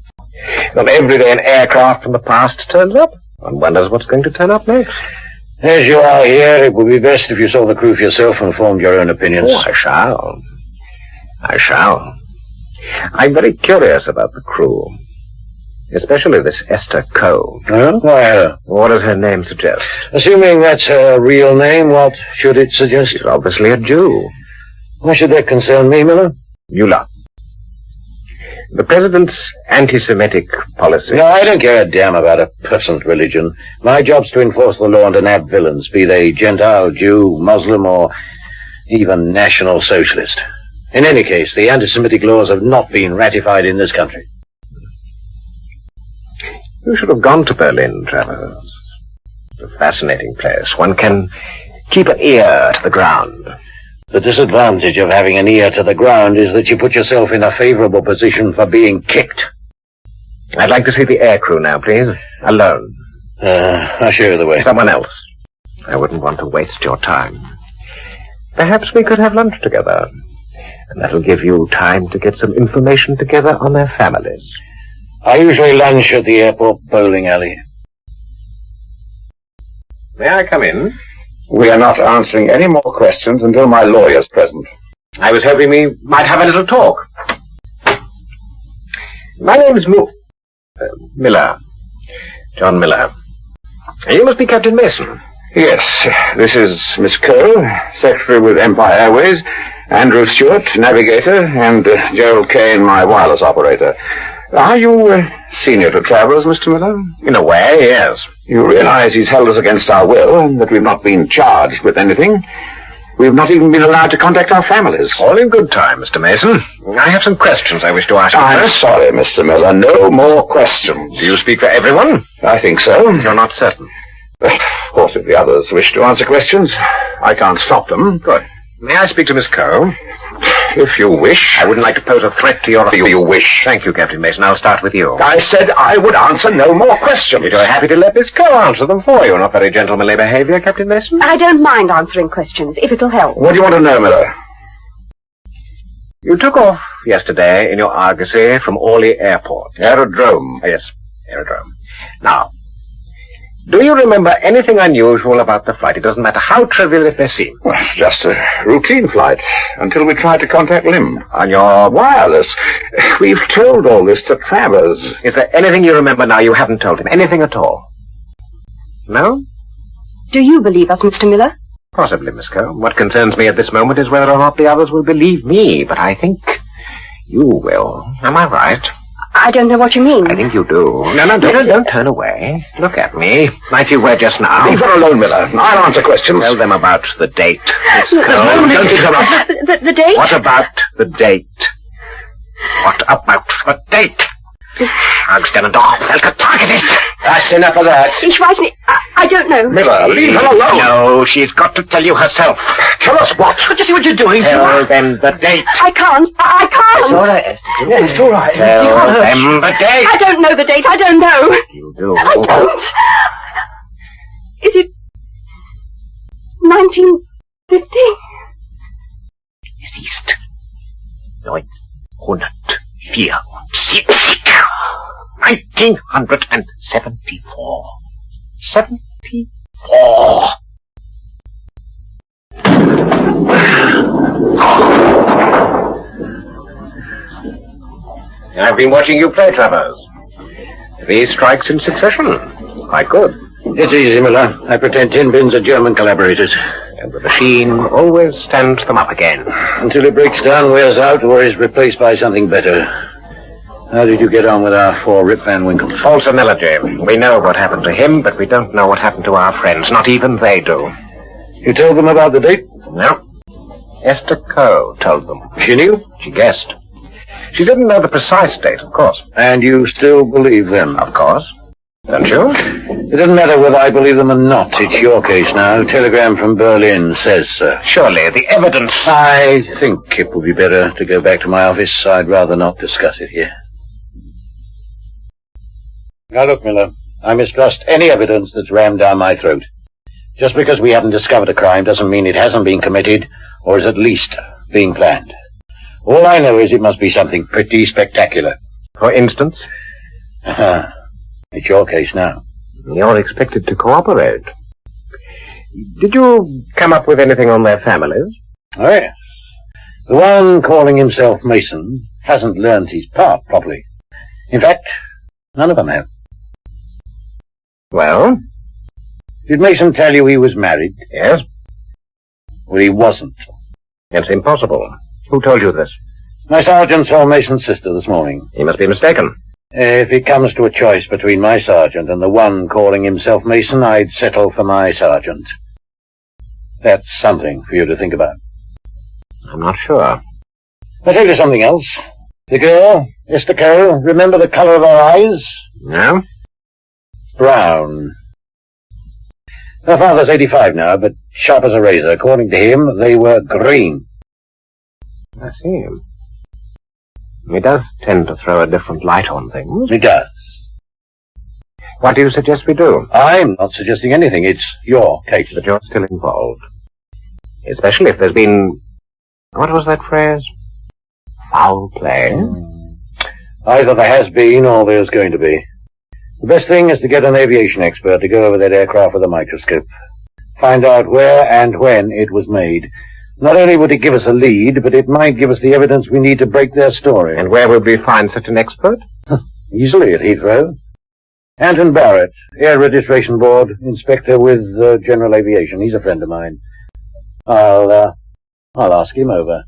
not every day an aircraft from the past turns up. One wonders what's going to turn up next. As you are here, it would be best if you saw the crew for yourself and formed your own opinions. Oh, I shall. I shall. I'm very curious about the crew. Especially this Esther Coe. Well, why? What does her name suggest? Assuming that's her real name, what should it suggest? She's obviously a Jew. Why should that concern me, Miller? Muller. The president's anti-Semitic policy... No, I don't care a damn about a person's religion. My job's to enforce the law and to nab villains, be they Gentile, Jew, Muslim, or even National Socialist. In any case, the anti-Semitic laws have not been ratified in this country. You should have gone to Berlin, Travers. It's a fascinating place. One can keep an ear to the ground. The disadvantage of having an ear to the ground is that you put yourself in a favorable position for being kicked. I'd like to see the aircrew now, please. Alone. I'll show you the way. Someone else. I wouldn't want to waste your time. Perhaps we could have lunch together. And that'll give you time to get some information together on their families. I usually lunch at the airport bowling alley. May I come in? We are not answering any more questions until my lawyer's present. I was hoping we might have a little talk. My name's Miller. John Miller. You must be Captain Mason. Yes, this is Miss Coe, secretary with Empire Airways, Andrew Stewart, navigator, and Gerald Kane, my wireless operator. Are you senior to Travers, Mr. Miller? In a way, yes. You realize he's held us against our will, and that we've not been charged with anything. We've not even been allowed to contact our families. All in good time, Mr. Mason. I have some questions I wish to ask you. I'm sorry, Mr. Miller. No more questions. Do you speak for everyone? I think so. You're not certain? Of course, if the others wish to answer questions, I can't stop them. Good. May I speak to Miss Coe? If you wish. I wouldn't like to pose a threat to your... If you wish. Thank you, Captain Mason. I'll start with you. I said I would answer no more questions. You're happy to let Miss Coe answer them for you. Not very gentlemanly behavior, Captain Mason. I don't mind answering questions, if it'll help. What do you want to know, Miller? You took off yesterday in your Argosy from Orly Airport. Aerodrome. Yes, aerodrome. Now, do you remember anything unusual about the flight? It doesn't matter how trivial it may seem. Well, just a routine flight, until we tried to contact Lim. On your... Wireless. We've told all this to Travers. Is there anything you remember now you haven't told him? Anything at all? No? Do you believe us, Mr. Miller? Possibly, Miss Coe. What concerns me at this moment is whether or not the others will believe me, but I think you will. Am I right? I don't know what you mean. I think you do. No, don't turn away. Look at me, like you were just now. Leave her alone, Miller. I'll answer questions. Tell them about the date, Miss Coe. Don't interrupt. The date? What about the date? What about the date? Ausgestellt, welcher Tag es ist? That's enough of that. Ich weiß nicht. I don't know. Miller, leave her alone. No, she's got to tell you herself. Tell us what? Just see what you're doing. Tell them the date. I can't. I can't. It's all right, Esther. Yeah, it's all right. Tell them the date. I don't know the date. I don't know. You do. I don't. Is it 1950? Es ist 1974. 1974. 74. I've been watching you play, Travers. 3 strikes in succession. Quite good. It's easy, Miller. I pretend 10 pins are German collaborators. And the machine always stands them up again. Until it breaks down, wears out, or is replaced by something better. How did you get on with our 4 Rip Van Winkles? False analogy. We know what happened to him, but we don't know what happened to our friends. Not even they do. You told them about the date? No. Esther Coe told them. She knew? She guessed. She didn't know the precise date, of course. And you still believe them? Of course. Don't you? It doesn't matter whether I believe them or not. It's your case now. Telegram from Berlin says so. Surely, the evidence... I think it would be better to go back to my office. I'd rather not discuss it here. Now look, Miller, I mistrust any evidence that's rammed down my throat. Just because we haven't discovered a crime doesn't mean it hasn't been committed, or is at least being planned. All I know is it must be something pretty spectacular. For instance? It's your case now. You're expected to cooperate. Did you come up with anything on their families? Oh, yes. The one calling himself Mason hasn't learned his part properly. In fact, none of them have. Well? Did Mason tell you he was married? Yes. Well, he wasn't. It's impossible. Who told you this? My sergeant saw Mason's sister this morning. He must be mistaken. If it comes to a choice between my sergeant and the one calling himself Mason, I'd settle for my sergeant. That's something for you to think about. I'm not sure. I'll tell you something else. The girl, Esther Coe, remember the color of her eyes? No? Brown. Her father's 85 now, but sharp as a razor. According to him, they were green. I see. He does tend to throw a different light on things. He does. What do you suggest we do? I'm not suggesting anything. It's your case. But you're still involved. Especially if there's been... What was that phrase? Foul play? Either there has been or there's going to be. The best thing is to get an aviation expert to go over that aircraft with a microscope. Find out where and when it was made. Not only would it give us a lead, but it might give us the evidence we need to break their story. And where would we find such an expert? Easily at Heathrow. Anton Barrett, Air Registration Board, Inspector with General Aviation. He's a friend of mine. I'll ask him over.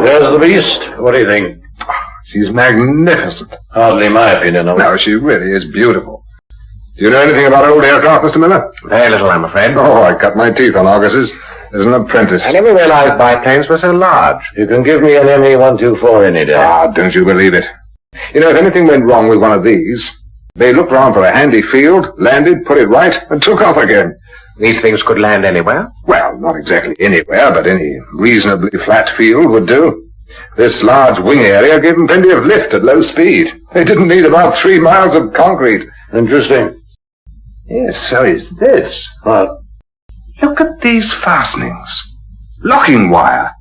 There's the beast. What do you think? She's magnificent. Hardly my opinion, No, she really is beautiful. Do you know anything about old aircraft, Mr. Miller? Very little, I'm afraid. Oh, I cut my teeth on Arguses as an apprentice. I never realized biplanes were so large. You can give me an ME-124 any day. Ah, don't you believe it. You know, if anything went wrong with one of these, they looked round for a handy field, landed, put it right, and took off again. These things could land anywhere? Well, not exactly anywhere, but any reasonably flat field would do. This large wing area gave them plenty of lift at low speed. They didn't need about 3 miles of concrete. Interesting. Yes, so is this. What? Look at these fastenings. Locking wire.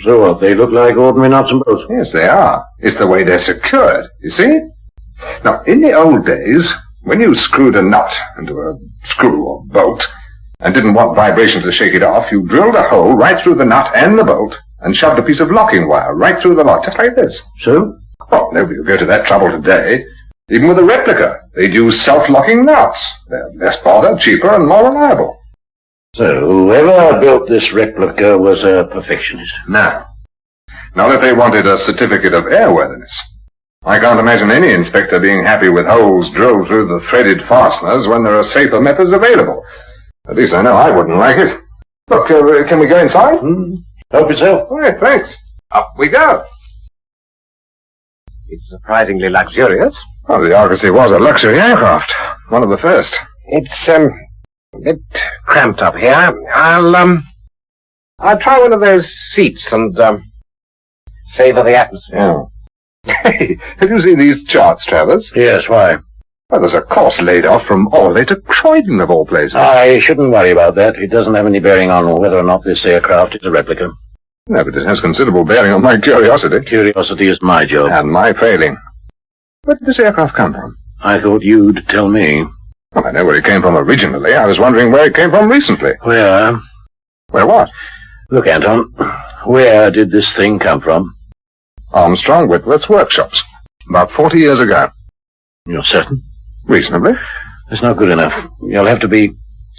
So what, they look like ordinary nuts and bolts? Yes, they are. It's the way they're secured, you see? Now, in the old days, when you screwed a nut into a screw or bolt and didn't want vibration to shake it off, you drilled a hole right through the nut and the bolt and shoved a piece of locking wire right through the lock, just like this. So? Oh, nobody will go to that trouble today. Even with a replica, they'd use self-locking nuts. They're less bother, cheaper, and more reliable. So, whoever built this replica was a perfectionist. No. Not if they wanted a certificate of airworthiness. I can't imagine any inspector being happy with holes drilled through the threaded fasteners when there are safer methods available. At least I know I wouldn't like it. Look, can we go inside? Help yourself. All right, thanks. Up we go. It's surprisingly luxurious. Well, the Argosy was a luxury aircraft. One of the first. It's, a bit cramped up here. I'll I'll try one of those seats and, savor the atmosphere. Hey, have you seen these charts, Travers? Yes, why? Well, there's a course laid off from Orley to Croydon, of all places. I shouldn't worry about that. It doesn't have any bearing on whether or not this aircraft is a replica. No, but it has considerable bearing on my curiosity. Curiosity is my job. And my failing. Where did this aircraft come from? I thought you'd tell me. Well, I know where it came from originally. I was wondering where it came from recently. Where? Where what? Look, Anton, where did this thing come from? Armstrong Whitworth's workshops. About 40 years ago. You're certain? Reasonably. That's not good enough. You'll have to be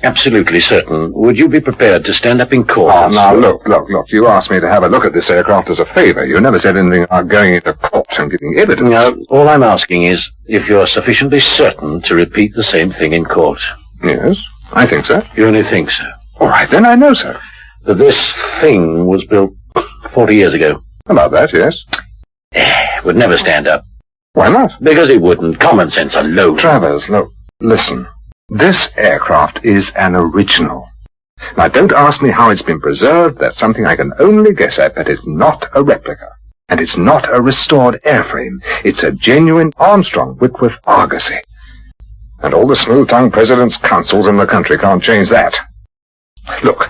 absolutely certain. Would you be prepared to stand up in court? Oh, now, look. You asked me to have a look at this aircraft as a favor. You never said anything about going into court and giving evidence. No, all I'm asking is if you're sufficiently certain to repeat the same thing in court. Yes, I think so. You only think so? All right, then I know so. That this thing was built 40 years ago. About that, yes. Would never stand up. Why not? Because it wouldn't. Common sense alone. Travers, look, listen. This aircraft is an original. Now, don't ask me how it's been preserved. That's something I can only guess at, but it's not a replica. And it's not a restored airframe. It's a genuine Armstrong Whitworth Argosy. And all the smooth-tongued president's councils in the country can't change that. Look.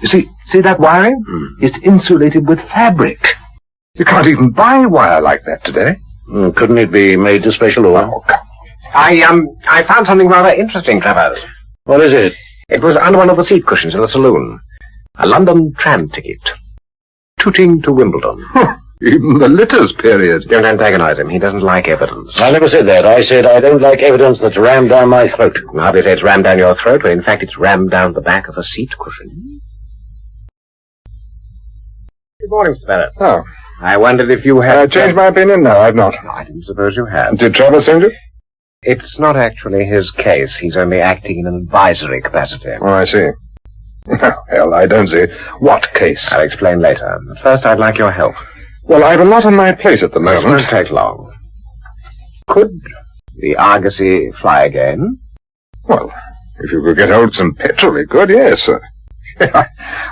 You see that wiring? It's insulated with fabric. You can't even buy wire like that today. Couldn't it be made to special order? Oh, come. I found something rather interesting, Travers. What is it? It was under one of the seat cushions in the saloon. A London tram ticket. Tooting to Wimbledon. Even the litters period. Don't antagonize him. He doesn't like evidence. I never said that. I said I don't like evidence that's rammed down my throat. How do you say it's rammed down your throat, when in fact it's rammed down the back of a seat cushion? Good morning, Mr. Barrett. Oh. I wondered if you had... changed my opinion? No, I've not. No, I didn't suppose you had. Did Travers send you? It's not actually his case. He's only acting in an advisory capacity. Oh, I see. Hell, I don't see. What case? I'll explain later. But first, I'd like your help. Well, I've a lot on my plate at the This moment. won't take long. Could the Argosy fly again? Well, if you could get hold of some petrol, it could, yes.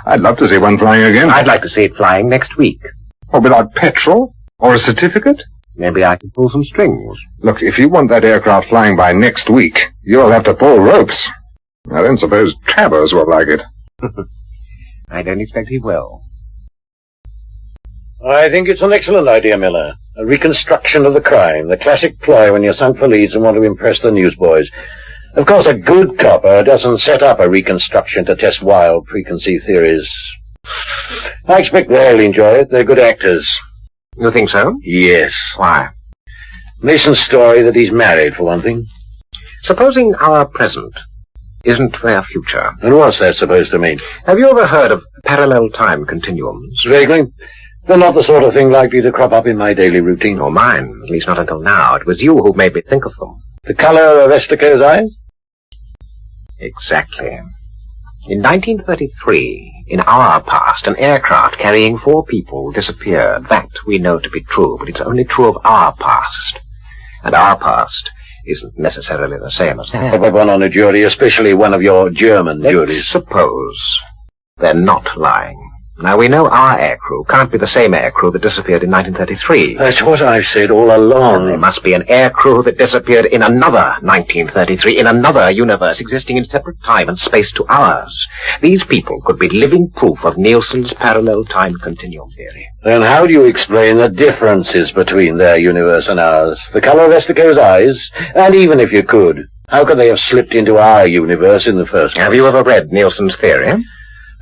I'd love to see one flying again. I'd like to see it flying next week. Or without petrol? Or a certificate? Maybe I can pull some strings. Look, if you want that aircraft flying by next week, you'll have to pull ropes. I don't suppose Travers will like it. I don't expect he will. I think it's an excellent idea, Miller. A reconstruction of the crime, the classic ploy when you're sunk for leads and want to impress the newsboys. Of course, a good copper doesn't set up a reconstruction to test wild, preconceived theories. I expect they'll enjoy it. They're good actors. You think so? Yes. Why? Mason's story that he's married, for one thing. Supposing our present isn't their future. And what's that supposed to mean? Have you ever heard of parallel time continuums? Vaguely. They're not the sort of thing likely to crop up in my daily routine. Or mine, at least not until now. It was you who made me think of them. The color of Estico's eyes? Exactly. In 1933, in our past, an aircraft carrying 4 people disappeared. That we know to be true, but it's only true of our past. And our past isn't necessarily the same as theirs. I've one on a jury, especially one of your German juries. Let's suppose they're not lying. Now, we know our aircrew can't be the same aircrew that disappeared in 1933. That's what I've said all along. There must be an aircrew that disappeared in another 1933, in another universe existing in separate time and space to ours. These people could be living proof of Nielsen's parallel time continuum theory. Then how do you explain the differences between their universe and ours? The color of Estico's eyes? And even if you could, how could they have slipped into our universe in the first place? Have you ever read Nielsen's theory?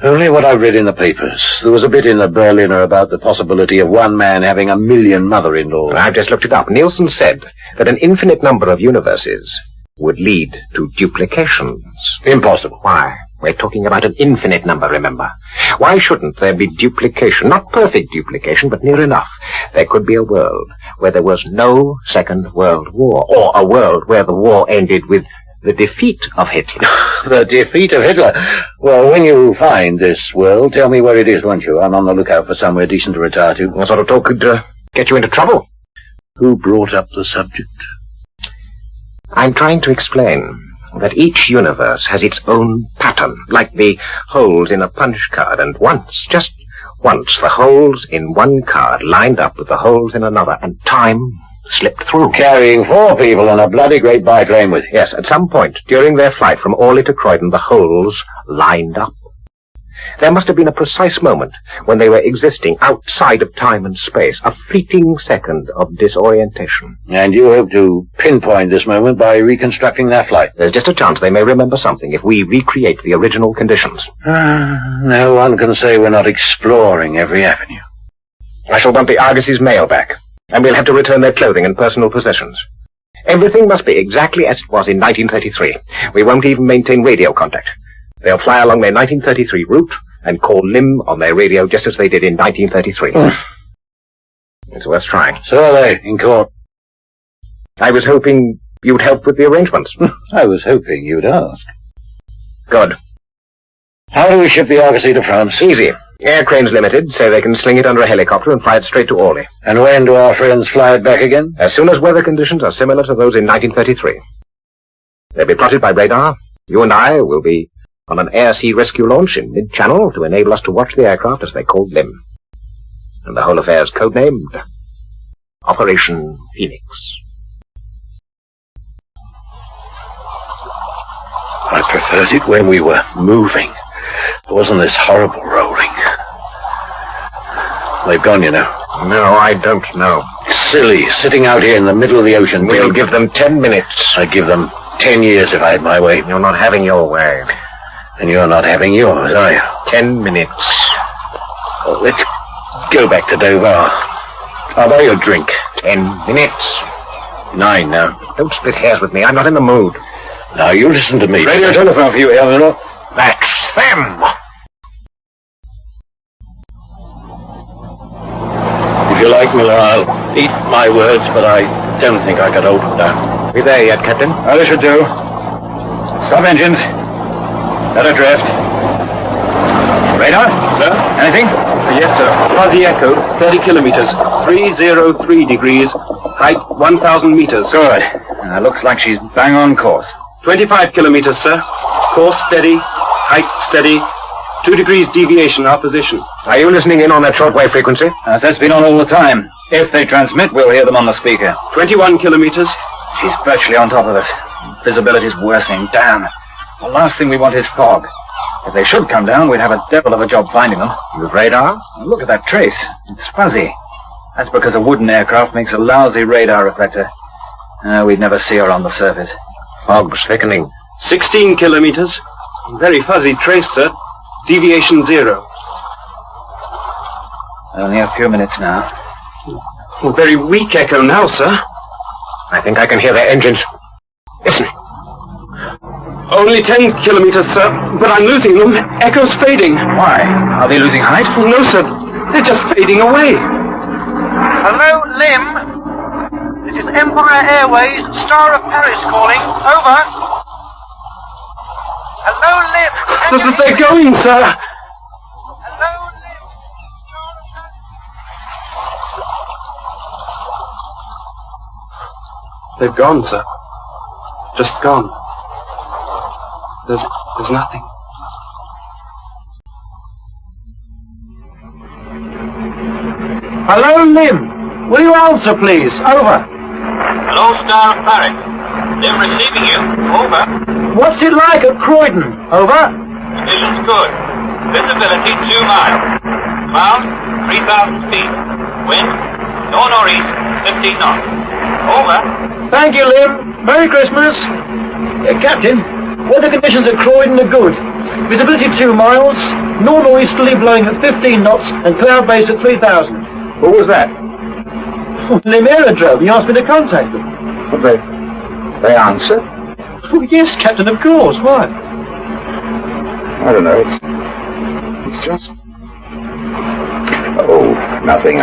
Only what I read in the papers. There was a bit in the Berliner about the possibility of one man having 1 million mother-in-laws. I've just looked it up. Nielsen said that an infinite number of universes would lead to duplications. Impossible. Why? We're talking about an infinite number, remember. Why shouldn't there be duplication? Not perfect duplication, but near enough. There could be a world where there was no Second World War, or a world where the war ended with the defeat of Hitler. The defeat of Hitler? Well, when you find this world, tell me where it is, won't you? I'm on the lookout for somewhere decent to retire to. What sort of talk could get you into trouble? Who brought up the subject? I'm trying to explain. that each universe has its own pattern, like the holes in a punch card, and once, just once, the holes in one card lined up with the holes in another, and time slipped through. Carrying 4 people on a bloody great biplane with you. Yes, at some point during their flight from Orly to Croydon, the holes lined up. There must have been a precise moment when they were existing outside of time and space, a fleeting second of disorientation. And you hope to pinpoint this moment by reconstructing their flight? There's just a chance they may remember something if we recreate the original conditions. No one can say we're not exploring every avenue. I shall want the Argos's mail back, and we'll have to return their clothing and personal possessions. Everything must be exactly as it was in 1933. We won't even maintain radio contact. They'll fly along their 1933 route and call Lim on their radio just as they did in 1933. It's worth trying. So are they, in court. I was hoping you'd help with the arrangements. I was hoping you'd ask. Good. How do we ship the Argosy to France? Easy. Air Cranes Limited say they can sling it under a helicopter and fly it straight to Orly. And when do our friends fly it back again? As soon as weather conditions are similar to those in 1933. They'll be plotted by radar. You and I will be on an air-sea rescue launch in mid-channel to enable us to watch the aircraft as they called Lim. And the whole affair is codenamed Operation Phoenix. I preferred it when we were moving. There wasn't this horrible rolling. They've gone, you know. No, I don't know. Silly, sitting out here in the middle of the ocean. We'll give them 10 minutes. I'd give them 10 years if I had my way. You're not having your way. And you're not having yours, are you? 10 minutes. Well, let's go back to Dover. I'll buy you a drink. 10 minutes. 9 now. Don't split hairs with me. I'm not in the mood. Now, you listen to me. Radio telephone for you, Eleanor. That's them. If you like, Miller, I'll eat my words, but I don't think I could hold them down. We there yet, Captain? Well, they should do. Stop engines. Let her drift. Radar? Sir? Anything? Yes, sir. Fuzzy Echo, 30 kilometers, 303 degrees, height 1,000 meters. Good. Looks like she's bang on course. 25 kilometers, sir. Course steady, height steady, 2 degrees deviation our position. Are you listening in on that shortwave frequency? That's been on all the time. If they transmit, we'll hear them on the speaker. 21 kilometers. She's virtually on top of us. Visibility's worsening. Damn. The last thing we want is fog. If they should come down, we'd have a devil of a job finding them. With radar? Look at that trace. It's fuzzy. That's because a wooden aircraft makes a lousy radar reflector. We'd never see her on the surface. Fog's thickening. 16 kilometers. Very fuzzy trace, sir. Deviation 0. Only a few minutes now. Very weak echo now, sir. I think I can hear their engines. Listen. Only 10 kilometers, sir, but I'm losing them. Echo's fading. Why? Are they losing height? No, sir. They're just fading away. Hello, Lim. This is Empire Airways, Star of Paris calling. Over. Hello, Lim. They're going, sir. Hello, Lim. They've gone, sir. Just gone. There's nothing. Hello, Lim. Will you answer, please? Over. Hello, Star of Paris. They're receiving you. Over. What's it like at Croydon? Over. Vision's good. Visibility 2 miles. Clouds 3,000 feet. Wind north-northeast 15 knots. Over. Thank you, Lim. Merry Christmas. Captain, weather conditions at Croydon are good. Visibility 2 miles, north-northeasterly blowing at 15 knots, and cloud base at 3,000. Who was that? Lim aerodrome. He asked me to contact them. But they answered? Oh, yes, Captain, of course. Why? I don't know. It's just... Oh, nothing.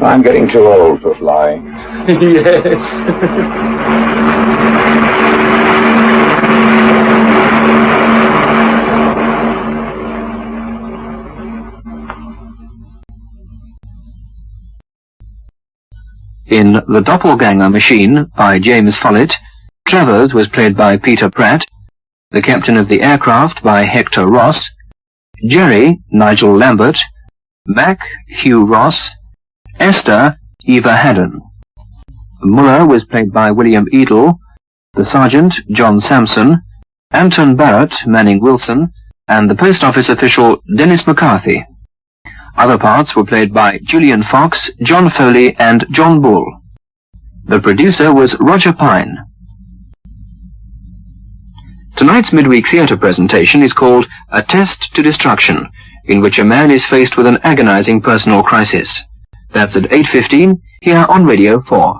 I'm getting too old for flying. Yes. In The Doppelganger Machine by James Follett, Travers was played by Peter Pratt, the captain of the aircraft by Hector Ross, Jerry, Nigel Lambert, Mac, Hugh Ross, Esther, Eva Haddon. Muller was played by William Edel, the sergeant, John Sampson, Anton Barrett, Manning Wilson, and the post office official, Dennis McCarthy. Other parts were played by Julian Fox, John Foley, and John Bull. The producer was Roger Pine. Tonight's midweek theatre presentation is called A Test to Destruction, in which a man is faced with an agonizing personal crisis. That's at 8:15 here on Radio 4.